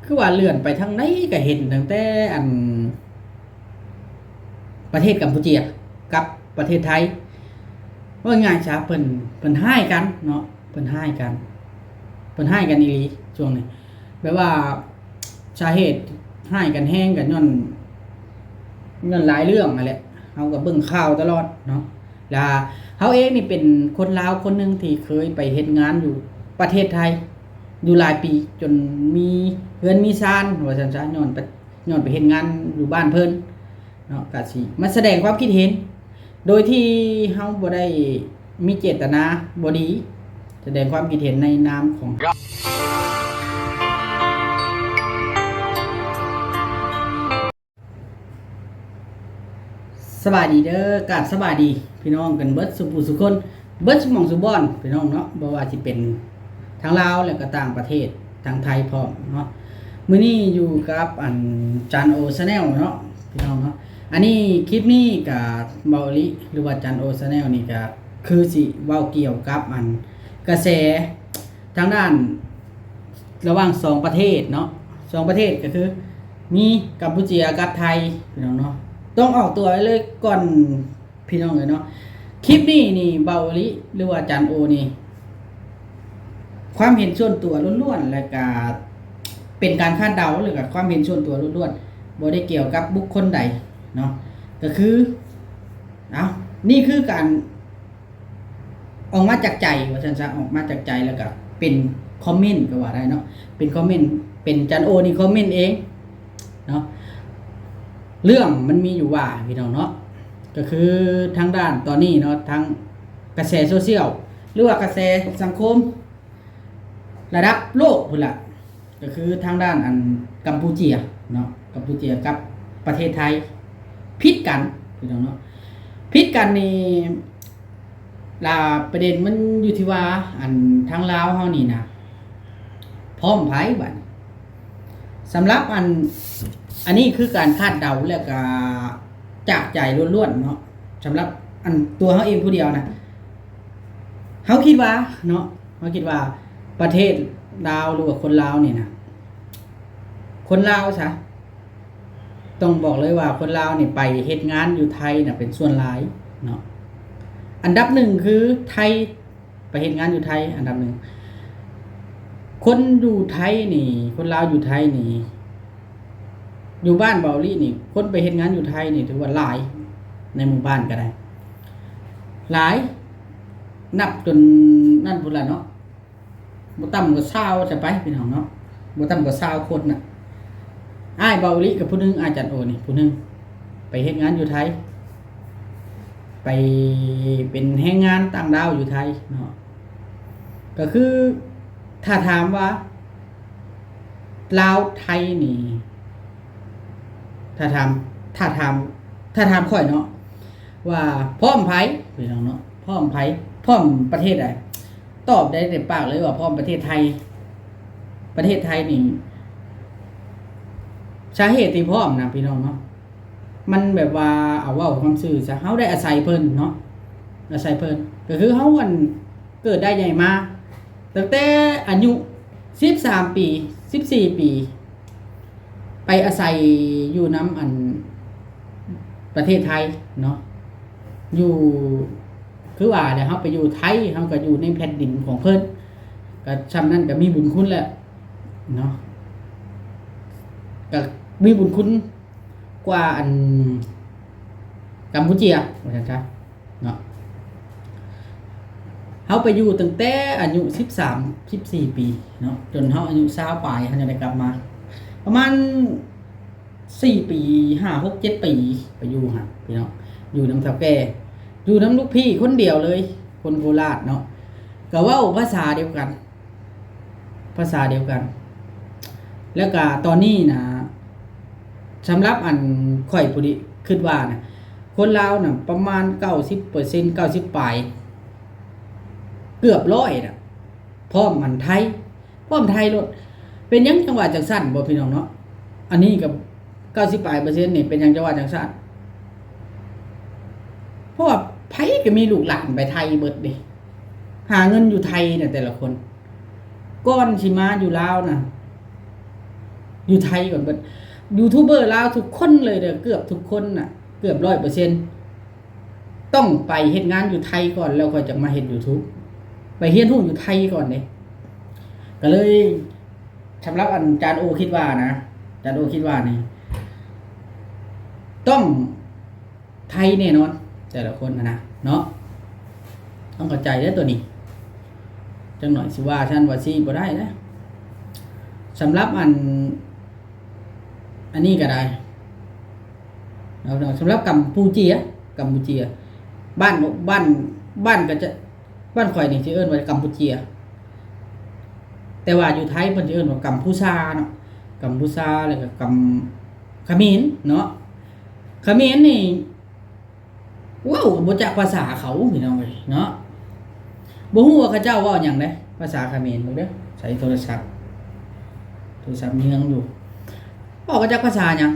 คือว่าเลื่อนไปทางไหนก็เห็นตั้งแต่อันประเทศกัมพูชีกับประเทศไทยว่าง่ายช้าเพิ่นให้กันเนาะเพิ่นให้กันอีหลีช่วงนี้แบบว่าสาเหตุให้กันแห้งกันย้อนหลายเรื่องนั่นแหละเฮาก็เบิ่งข่าวตลอดเนาะแล้วเฮาเองนี่เป็นคนลาวคนหนึงที่เคยไปเฮ็ดงานอยู่ประเทศไทยอยู่หลายปีจนมีเฮือนมีซ่านว่าซั่นซะย้อนไปเฮ็ดงานอยู่บ้านเพิ่นเนาะก็สิมาแสดงความคิดเห็นโดยที่เฮาบ่ได้มีเจตนาบ่ดีแสดงความคิดเห็นในนามของสบายดีเด้อกราบสบายดีพี่น้องกันเบิดสุผู้สุคนเบิดสมองสุบอนพี่น้องเนาะบ่ว่าสิเป็นทางลาวแล้วก็ต่างประเทศทางไทยพร้อมเนาะมื้อนี้อยู่กับจันโอชาแนลเนาะพี่น้องเนาะอันนี้คลิปนี้กับเบาลิหรือว่าจันโอชาแนลนี่ก็คือสิเว้าเกี่ยวกับกระแสทางด้านระหว่าง2ประเทศเนาะ2ประเทศก็คือมีกัมพูชากับไทยพี่น้องเนาะต้องออกตัวเลยก่อนพี่น้องเลยเนาะคลิปนี้นี่เบาลิหรือว่าจันโอนี่ความเห็นส่วนตัวล้วนๆและก็เป็นการคาดเดาหรือกับความเห็นส่วนตัวล้วนๆบ่ได้เกี่ยวกับบุคคลใดเนาะก็คือนี่คือการออกมาจากใจว่าซั่นซะออกมาจากใจแล้วก็เป็นคอมเมนต์ก็ว่าได้เนาะเป็นคอมเมนต์เป็นจันโอนี่คอมเมนต์เองเนาะเรื่องมันมีอยู่ว่าพี่น้องเนาะก็คือทางด้านตอนนี้เนาะทางกระแสโซเชียลหรือว่ากระแสสังคมระดับโลกพุ่นล่ะก็คือทางด้านกัมพูชาเนาะกัมพูชากับประเทศไทยผิดกันพี่น้องเนาะผิดกันนี่ประเด็นมันอยู่ที่ว่าทางลาวเฮานี่นะพร้อมไผบัดสำหรับอันนี้คือการคาดเดาแล้วก็จากใจล้วนๆเนาะสำหรับตัวเฮาเองผู้เดียวนะเฮาคิดว่าเนาะเฮาคิดว่าประเทศลาวหรือว่าคนลาวนี่นะคนลาวซะต้องบอกเลยว่าคนลาวนี่ไปเฮ็ดงานอยู่ไทยน่ะเป็นส่วนหลายเนาะอันดับหนึ่งคือไทยไปเฮ็ดงานอยู่ไทยอันดับหนึ่งคนอยู่ไทยนี่คนลาวอยู่ไทยนี่อยู่บ้านเบาลี่นี่คนไปเฮ็ดงานอยู่ไทยนี่ถือว่าหลายในหมู่บ้านก็ได้หลายนับจนนั่นพุ่นล่ะเนาะบ่ต่ำกว่า20จะไปพี่น้องเนาะบ่ต่ำกว่า20คนน่ะอ้ายเบาลี่กับผู้นึงอาจารย์โอนี่ผู้นึงไปเฮ็ดงานอยู่ไทยไปเป็นแรงงานต่างดาวอยู่ไทยเนาะก็คือถ้าถามว่าลาวไทยนี่ถ้าถามค่อยเนาะว่าพร้อมไผพี่น้องเนาะพร้อมไผพร้อมประเทศใดตอบได้เต็มปากเลยว่าพร้อมประเทศไทยนี่สาเหตุที่พร้อมนะพี่น้องเนาะมันแบบว่าเอาเว้าความซื่อซะเฮาได้อาศัยเพิ่นเนาะอาศัยเพิ่นก็คือเฮาเกิดได้ใหญ่มาตั้งแต่อายุ13ปี14ปีไปอาศัยอยู่น้ำประเทศไทยเนาะอยู่คือว่าเดี๋ยวเฮาไปอยู่ไทยเฮาก็อยู่ในแผ่นดินของเพิ่นก็ฉะนั้นก็มีบุญคุณแหละเนาะก็มีบุญคุณกว่ากัมพูชาว่าซั่นซะเนาะเฮาไปอยู่ตั้งแต่อายุ13 14ปีเนาะจนเฮาอายุ20ปลายเฮาจะได้กลับมาประมาณ4ปี5 6 7ปีไปอยู่หั่นพี่น้องอยู่นำเฒ่าแก่อยู่นำลูกพี่คนเดียวเลยคนโคราชเนาะก็เว้าภาษาเดียวกัน แล้วก็ตอนนี้นะสำหรับข่อยผู้นี้คิดว่านะคนลาวน่ะประมาณ 90% 90ปลายเกือบ100น่ะพร้อมไทยโลดเป็นหยังจังหวะจังซั่นบ่พี่น้องเนาะอันนี้กับ90ปลายเปอร์เซ็นต์นี่เป็นหยังจังหวะจังซั่นเพราะว่าไผก็มีลูกหลานไปไทยเบิดเด้หาเงินอยู่ไทยน่ะแต่ละคนก่อนสิมาอยู่ลาวน่ะ อยู่ไทยก่อนเบิดยูทูบเบอร์ลาวทุกคนเลยเด้อเกือบทุกคนน่ะเกือบ100%ต้องไปเฮ็ดงานอยู่ไทยก่อนแล้วค่อยจะมาเฮ็ด YouTube ไปเรียนรู้อยู่ไทยก่อนเด้ก็เลยสำหรับอาจารย์โอคิดว่านะอาจารย์โอคิดว่านี่ต้องไทยแน่นอนแต่ละคนนะเนาะต้องเข้าใจเด้อตัวนี้จังหน่อยสิว่าฉันว่าสิบ่ได้นะสำหรับอันนี้ก็ได้สำหรับกัมพูเจียบ้านก็จะบ้านข่อยนี่สิเอิ้นว่ากัมพูเจียแต่ว่าอยู่ไทยเพิ่นสิเอิ้นว่ากัมพูชาเนาะกัมพูชาแล้วก็เขมรเนาะเขมรนี่ว้าวบ่จักภาษาเขาพี่น้องเอ้ยเนาะบ่ฮู้ว่าเขาเจ้าเว้าหยังเด้ภาษาเขมรเบิ่งเด้อใช้โทรศัพท์มีเฮืองอยู่บอกว่าจักภาษาหยัง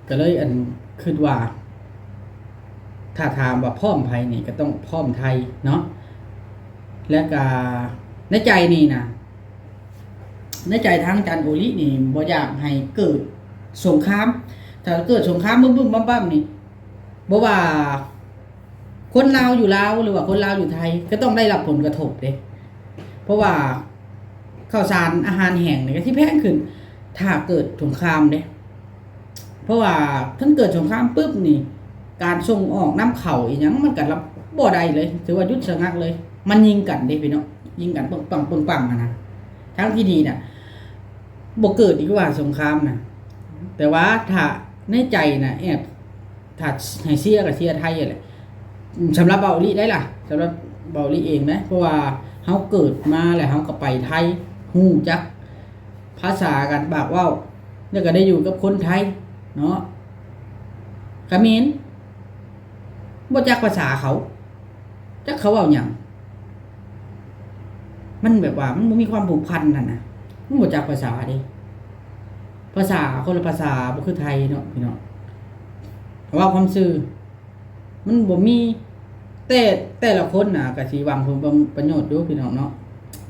ก็เลยคิดว่าถ้าถามว่าพร้อมไผนี่ก็ต้องพร้อมไทยเนาะแล้วก็ในใจนี่นะในใจทางจันโอลินี่บ่อยากให้เกิดสงครามถ้าเกิดสงครามบึ้มๆบั้มๆนี่บ่ว่าคนลาวอยู่ลาวหรือว่าคนลาวอยู่ไทยก็ต้องได้รับผลกระทบเด้เพราะว่าข้าวสารอาหารแห้งนี่ก็ที่แพงขึ้นถ้าเกิดสงครามเด้เพราะว่าถ้าเกิดสงครามปุ๊บนี่การส่งออกน้ำเข้าอีหยังมันก็รับบ่ได้เลยถือว่าหยุดชะงักเลยมันยิงกันเด้พี่น้องยิงกันปังๆนะทั้งที่ดีน่ะบ่เกิดดีกว่าสงครามน่ะแต่ว่าถ้าในใจน่ะแอบถ้าให้เชียร์ก็เชียร์ไทยแหละสำหรับเบาลิได้ล่ะสำหรับเบาลิเองนะเพราะว่าเฮาเกิดมาแล้วเฮาก็ไปไทยฮู้จักภาษากันปากเว้าแล้วก็ได้อยู่กับคนไทยเนาะเขมรบ่จักภาษาเขาจักเขาเว้าหยังมันแบบว่ามันบ่มีความผูกพันนั่นน่ะมันบ่จักภาษาเด้ภาษาคนละภาษาบ่คือไทยเนาะพี่น้องว่าความซื่อมันบ่มีแต่ละคนน่ะก็สิหวังผลประโยชน์อยู่พี่น้องเนาะ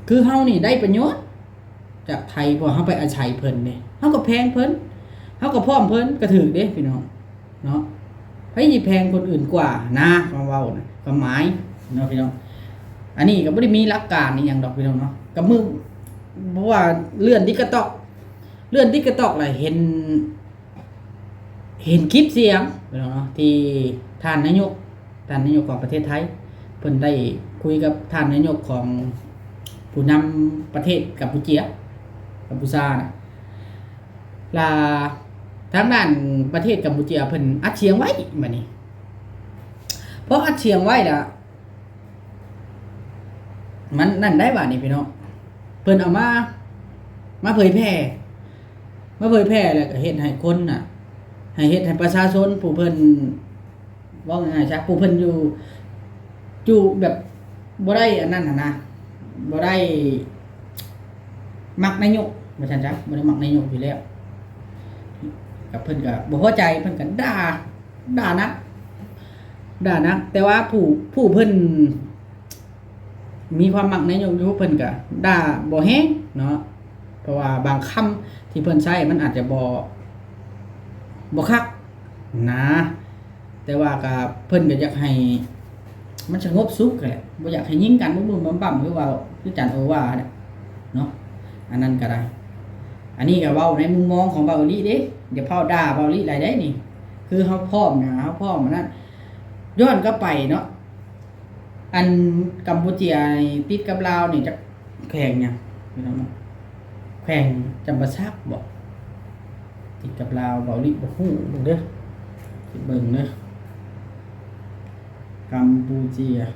คือเฮานี่ได้ประโยชน์จากไทยเพราะเฮาไปอาศัยเพิ่นเด้เฮาก็แพงเพิ่นเฮาก็พร้อมเพิ่นก็ถูกเด้พี่น้องเนาะไผสิแพงคนอื่นกว่านะความเว้าน่ะความหมายเนาะพี่น้องอันนี้ก็บ่ได้มีหลักการอีหยังดอกพี่น้องเนาะก็มือเพราะว่าเลื่อนTikTokล่ะเห็นคลิปเสียงพี่น้องเนาะที่ท่านนายกของประเทศไทยเพิ่นได้คุยกับท่านนายกของผู้นำประเทศกัมพูชานะลาทางด้านประเทศกัมพูชาเพิ่นอัดเสียงไว้บัดนี้เพราะอัดเสียงไว้ล่ะมันนั่นได้บัดนี้พี่น้องเพิ่นเอามาเผยแพร่แล้วก็เฮ็ดให้คนน่ะให้เฮ็ดให้ประชาชนผู้เพิ่นว่าง่ายๆซะผู้เพิ่นอยู่แบบบ่ได้อันนั้นนะบ่ได้มักนายกว่าซั่นจ้ะบ่ได้มักนายกอยู่แล้วกับเพิ่นก็บ่พอใจเพิ่นก็ด่านักแต่ว่าผู้เพิ่นมีความมักนายกอยู่เพิ่นก็ด่าบ่แฮงเนาะเพราะว่าบางคำที่เพิ่นใช้มันอาจจะบ่คักนะแต่ว่าก็เพิ่นก็อยากให้มันสงบสุขแหละบ่อยากให้ยิงกันบึ้มๆบั้มๆคือว่าคือจันโอว่าเนี่ยเนาะอันนั้นก็ได้อันนี้ก็เว้าในมุมมองของเบาลิเด้เดี๋ยวเผาด่าเบาลิหลายได้นี่คือเฮาพร้อมนะเฮาพร้อมมันนั้นย้อนกลับไปเนาะอันกัมพูชาติดกับลาวนี่จักแข่งหยังพี่น้องแข่งจำปาสักบ่ติดกับลาวเบาลิบ่ฮู้เด้อสิเบิ่งเด้อกัมพูชา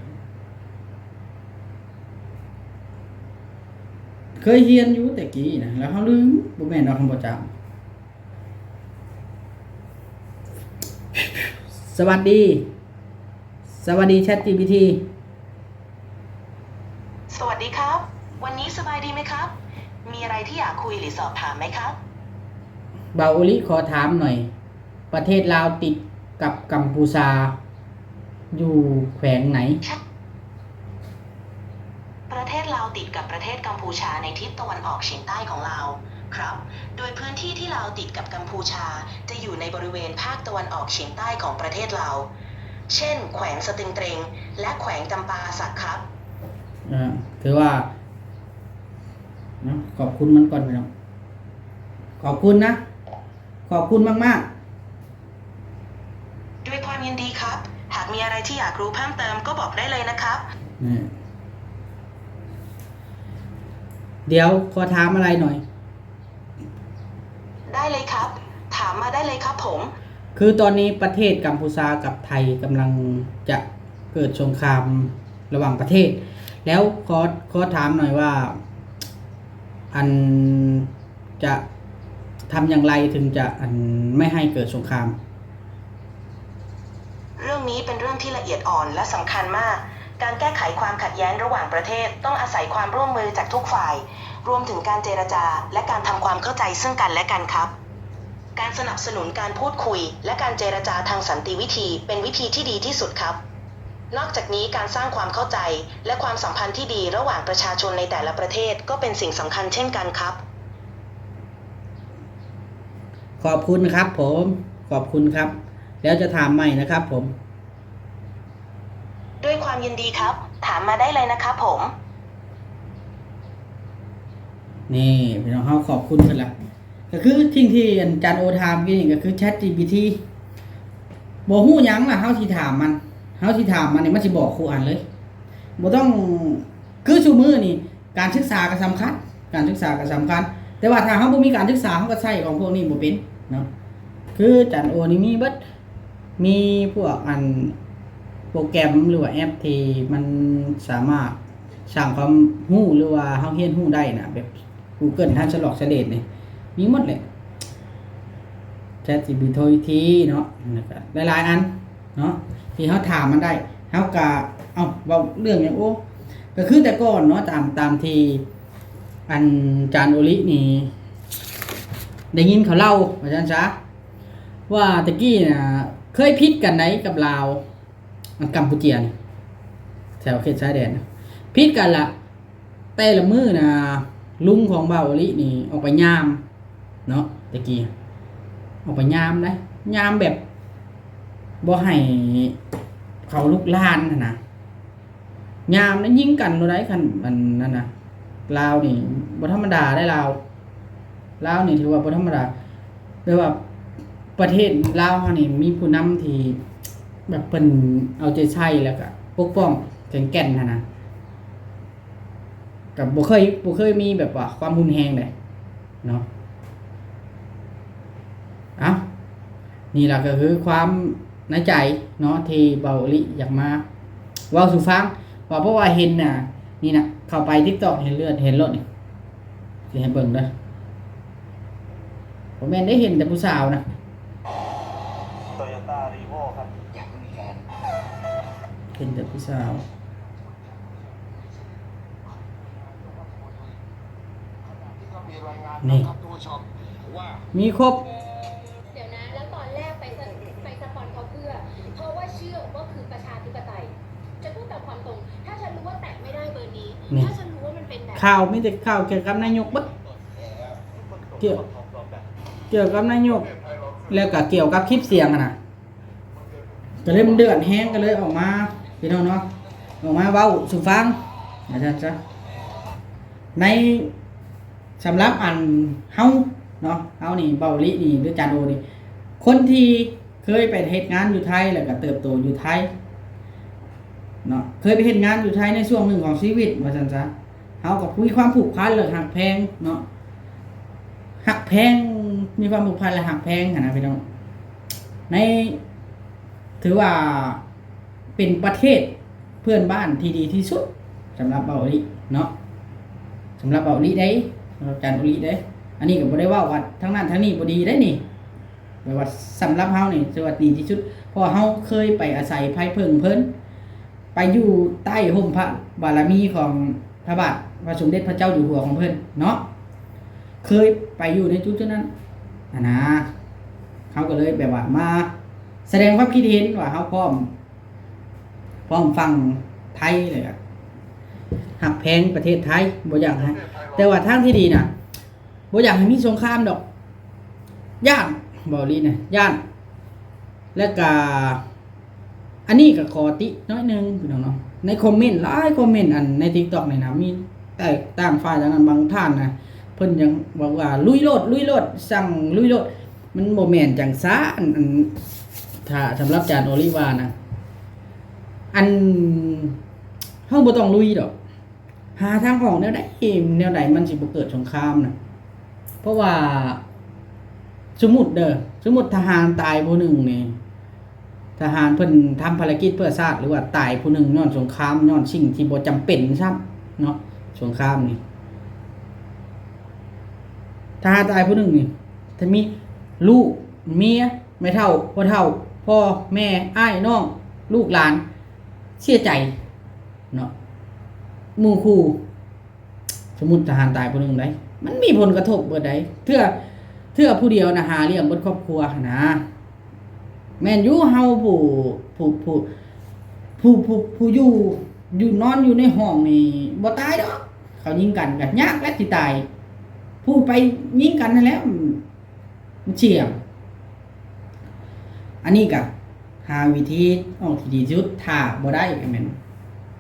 เคยเรียนอยู่แต่กี้นะแล้วเขาลืมบ่แม่นเราคำบ่จำสวัสดี ChatGPT สวัสดีครับ วันนี้สบายดีไหมครับ มีอะไรที่อยากคุยหรือสอบถามไหมครับ บ่าวโอลิขอถามหน่อยประเทศลาวติดกับกัมพูชาอยู่แขวงไหนประเทศลาวติดกับประเทศกัมพูชาในทิศตะวันออกเฉียงใต้ของลาว เค ครับ โดยพื้นที่ที่ลาวติดกับกัมพูชาจะอยู่ในบริเวณภาคตะวันออกเฉียงใต้ของประเทศลาว เช่น แขวงสตึงเตรงและแขวงจำปาสักครับ ถือว่านะขอบคุณมันก่อนพี่น้องขอบคุณนะ ขอบคุณมาก ด้วยความยินดีครับ หากมีอะไรที่อยากรู้เพิ่มเติมก็บอกได้เลยนะครับ ๆนี่เดี๋ยวขอถามอะไรหน่อย ได้เลยครับ ถามมาได้เลยครับผม คือตอนนี้ประเทศกัมพูชากับไทยกำลังจะเกิดสงครามระหว่างประเทศ แล้วขอถามหน่อยว่า อันจะทำอย่างไรถึงจะไม่ให้เกิดสงคราม เรื่องนี้เป็นเรื่องที่ละเอียดอ่อนและสำคัญมาก การแก้ไขความขัดแย้งระหว่างประเทศต้องอาศัยความร่วมมือจากทุกฝ่าย รวมถึงการเจรจาและการทำความเข้าใจซึ่งกันและกันครับ การสนับสนุนการพูดคุยและการเจรจาทางสันติวิธีเป็นวิธีที่ดีที่สุดครับ นอกจากนี้การสร้างความเข้าใจและความสัมพันธ์ที่ดีระหว่างประชาชนในแต่ละประเทศก็เป็นสิ่งสำคัญเช่นกันครับ ขอบคุณครับผมขอบคุณครับ แล้วจะถามใหม่นะครับผม ด้วยความยินดีครับ ถามมาได้เลยนะครับผม นี่พี่น้องเฮาขอบคุณกันละก็คือทิ้งที่อาจารย์โอถามกี้นี่ก็คือ ChatGPT บ่ฮู้หยังล่ะเฮาสิถามมันนี่มันสิบอกครูอ่านเลยบ่ต้องคือซุมื้อนี่การศึกษาก็สำคัญแต่ว่าถ้าเฮาบ่มีการศึกษาเฮาก็ใช้ของพวกนี้บ่เป็นเนาะคืออาจารย์โอนี่มีเบิดมีพวกโปรแกรมหรือว่าแอปที่มันสามารถสร้างความรู้หรือว่าเฮาเรียนรู้ได้นะแบบ Google Translate นี่มีหมดเลย ChatGPT เนาะนะครับหลายๆอันเนาะที่เฮาถามมันได้เฮาก็เว้าเรื่องหยังโอ้ก็คือแต่ก่อนเนาะตามที่จานโอลินี่ได้ยินเขาเล่าว่าซั่นซะว่าตะกี้น่ะเคยผิดกันไหนกับลาวกัมพูชานี่แถวเขตชายแดนผิดกันละแต่ละมื้อน่ะลุงของบ่าวโอลินี่ออกไปยามเนาะตะกี้ออกไปยามได้ยามแบบบ่ให้เขาลุกลานนะยามนั้นยิงกันโดได้คันมันนั่นน่ะลาวนี่บ่ธรรมดาได้ลาวนี่ถือว่าบ่ธรรมดาแปลว่าประเทศลาวเฮานี่มีผู้นำที่แบบเพิ่นเอาใจใส่แล้วก็ปกป้องแข็งแกร่งนะกับบ่เคยมีแบบว่าความรุนแรงเลยเนาะนี่ล่ะก็คือความในใจเนาะที่เบาลิอยากมาเว้าสู่ฟังว่าเพราะว่าเห็นน่ะนี่น่ะเข้าไป TikTok เห็นเลือดเห็นรถนี่สิให้เบิ่งเด้อผมแม่นได้เห็นแต่ผู้สาวนะ Toyota Revo ครับ อยากมีแฟน เห็นแต่ผู้สาว มีรายงาน นี่ ครับทุกผู้ชมว่า มีครบ เดี๋ยวนะ แล้วตอนแรกไปสปอนเขาเพื่อ เพราะว่าเชื่อว่าคือประชาธิปไตย จะพูดตามความตรง ถ้าฉันรู้ว่าแตะไม่ได้เบอร์นี้ นี่ ถ้าฉันรู้ว่ามันเป็นแบบ ข่าวมีแต่ข่าวเกี่ยวกับนายกเบิดเกี่ยวกับนายกแล้วก็เกี่ยวกับคลิปเสียงอะนะก็เลยมันเดือดแห้งก็เลยออกมาพี่น้องเนาะออกมาเว้าสู่ฟังอาจารย์จ้ะในสำหรับเฮาเนาะเฮานี่เบาลินี่หรือจานโอนี่คนที่เคยไปเฮ็ดงานอยู่ไทยแล้วก็เติบโตอยู่ไทยเนาะเคยไปเฮ็ดงานอยู่ไทยในช่วงหนึ่งของชีวิตว่าซั่นซะเฮาก็มีความผูกพันและหักแพงเนาะหักแพงมีความผูกพันและหักแพงนะพี่น้องในถือว่าเป็นประเทศเพื่อนบ้านที่ดีที่สุดสำหรับเบาลิเนาะสำหรับเบาลิได้สำหรับจานโอลิได้อันนี้ก็บ่ได้ว่าวัดทั้งนั้นทั้งนี้บ่ดีได้นี่แปลว่าสำหรับเฮานี่ถือว่าดีที่สุดเพราะเฮาเคยไปอาศัยภัยเพิ่งเพิ่นไปอยู่ใต้ห่มพระบารมีของพระบาทพระสมเด็จพระเจ้าอยู่หัวของเพิ่นเนาะเคยไปอยู่ในจุดนั้นนะเขาก็เลยแบบว่ามาแสดงความคิดเห็นว่าเขาพร้อมฟังไทยเลยอะหักแพงประเทศไทยบ่อย่างฮะแต่ว่าทางที่ดีน่ะ บ่อยากให้มีสงครามดอกย่านเบาลีนะย่านแล้วก็อันนี้ก็ขอติน้อยหนึงพี่น้องเนาะในคอมเมนต์หลายคอมเมนต์อันใน TikTok นี่นะมีแต่ต่างฝ่ายต่างกันบางท่านนะเพิ่นยังบอกว่าลุยโลดสั่งลุยโลดมันบ่แม่นจังซะอันถ้าสำหรับจานโอลิวานะอันเฮาบ่ต้องลุยดอกหาทางออกแนวใดมันสิบ่เกิดสงครามนะเพราะว่าสมมุติทหารตายผู้หนึ่งนี่ทหารเพิ่นทำภารกิจเพื่อชาติหรือว่าตายผู้หนึ่งย้อนสงครามย้อนสิ่งที่บ่จำเป็นซ้ำเนาะสงครามนี่ทหารตายผู้หนึ่งนี่ถ้ามีลูกเมียไม่เท่าพ่อแม่อ้ายน้องลูกหลานเสียใจเนาะหมู่คู่สมมุติทหารตายผู้หนึ่งได้มันมีผลกระทบเบิดใดเทื่อผู้เดียวนะหาเลี้ยงเบิดครอบครัวนะแม่นอยู่เฮาผู้อยู่นอนอยู่ในห้องนี่บ่ตายดอกเขายิงกันก็ยากและสิตายผู้ไปยิงกันนั่นแหละมันเสี่ยงอันนี้ก็หาวิธีออกที่ดีที่สุดถ้าบ่ได้ก็แม่น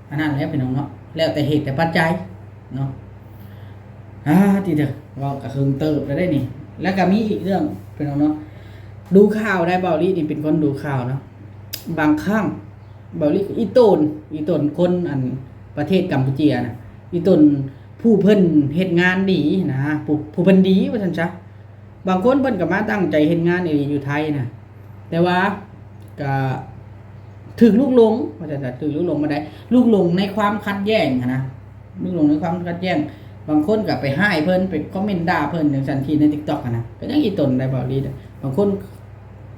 อันนั้นแหละพี่น้องเนาะแล้วแต่เหตุแต่ปัจจัยเนาะที่เด้อเว้าก็ครึ่งเติบแล้วได้นี่แล้วก็มีอีกเรื่องพี่น้องเนาะดูข่าวได้เบาลี่นี่เป็นคนดูข่าวเนาะบางครั้งเบาลี่อีตนคนอันประเทศกัมพูชานะอีตนผู้เพิ่นเฮ็ดงานดีนะผู้เพิ่นดีว่าซั่นซะบางคนเพิ่นก็มาตั้งใจเฮ็ดงานอยู่ไทยนะแต่ว่าก็ถึกลูกหลงว่าซั่นซะถึกลูกหลงมาได้ลูกหลงในความขัดแย้งนะลูกหลงในความขัดแย้งบางคนก็ไปให้เพิ่นไปคอมเมนต์ด่าเพิ่นจังซั่นที่ใน TikTok นะก็ยังอีตนได้เบาลี่บางคน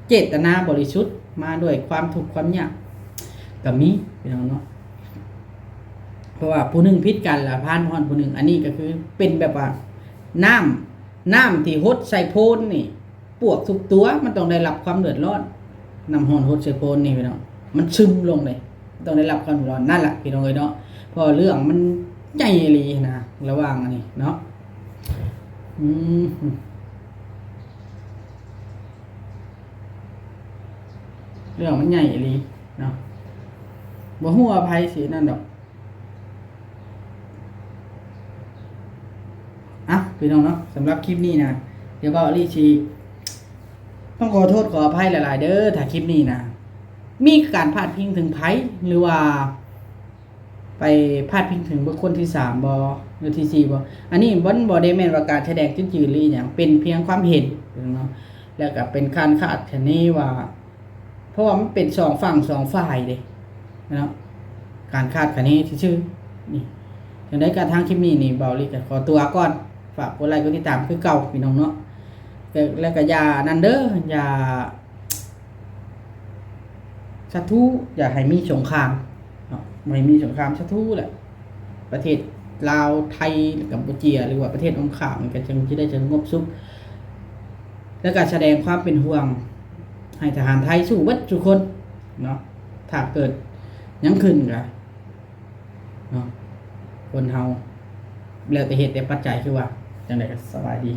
เจตนาบริสุทธิ์มาด้วยความทุกข์ความยากก็มีพี่น้องเนาะเพราะว่าผู้หนึ่งพิษกันละพานพรผู้หนึ่งอันนี้ก็คือเป็นแบบว่าน้ำที่หดใส่โพนนี่ปวกทุกตัวมันต้องได้รับความเดือดร้อนน้ำหอนหดใส่โพนนี่พี่น้องมันซึมลงเลยต้องได้รับความเดือดร้อนนั่นแหละพี่น้องเอ้ยเนาะพอเรื่องมันใหญ่เลยนะระหว่างอันนี้เนาะเรื่องมันใหญ่เลยเนาะบ่ฮู้อภัยสินั่นดอกพี่น้องเนาะสำหรับคลิปนี้นะเดี๋ยวเบาลี่ชีต้องขอโทษขออภัยหลายๆเด้อถ้าคลิปนี้นะมีการพาดพิงถึงไผหรือว่าไปพาดพิงถึงบุคคลที่3บ่หรือที่4บ่อันนี้บ่ได้แม่นว่าการแสดงจุดยืนหรือหยังเป็นเพียงความเห็นเนาะแล้วก็เป็นการคาดคะเนว่าเพราะว่ามันเป็น2ฝั่ง2ฝ่ายเด้เนาะการคาดคะเนซื่อๆนี่จังได๋ก็ทางคลิปนี้นี่เบาลี่ก็ขอตัวก่อนฝากกดไลค์กดติดตามคือเก่าพี่น้องเนาะแล้วก็อย่านั่นเด้ออย่าศัตรูอย่าให้มีสงครามเนาะไม่มีสงครามศัตรูแหละประเทศลาวไทยกัมพูชาหรือว่าประเทศองค์ข้ามมันก็จึงสิได้สงบสุขแล้วก็แสดงความเป็นห่วงให้ทหารไทยสู้เบิดทุกคนเนาะถ้าเกิดยังขึ้นก็เนาะคนเฮาแล้วแต่เหตุแต่ปัจจัยคือว่าจังได๋ก็สบายดี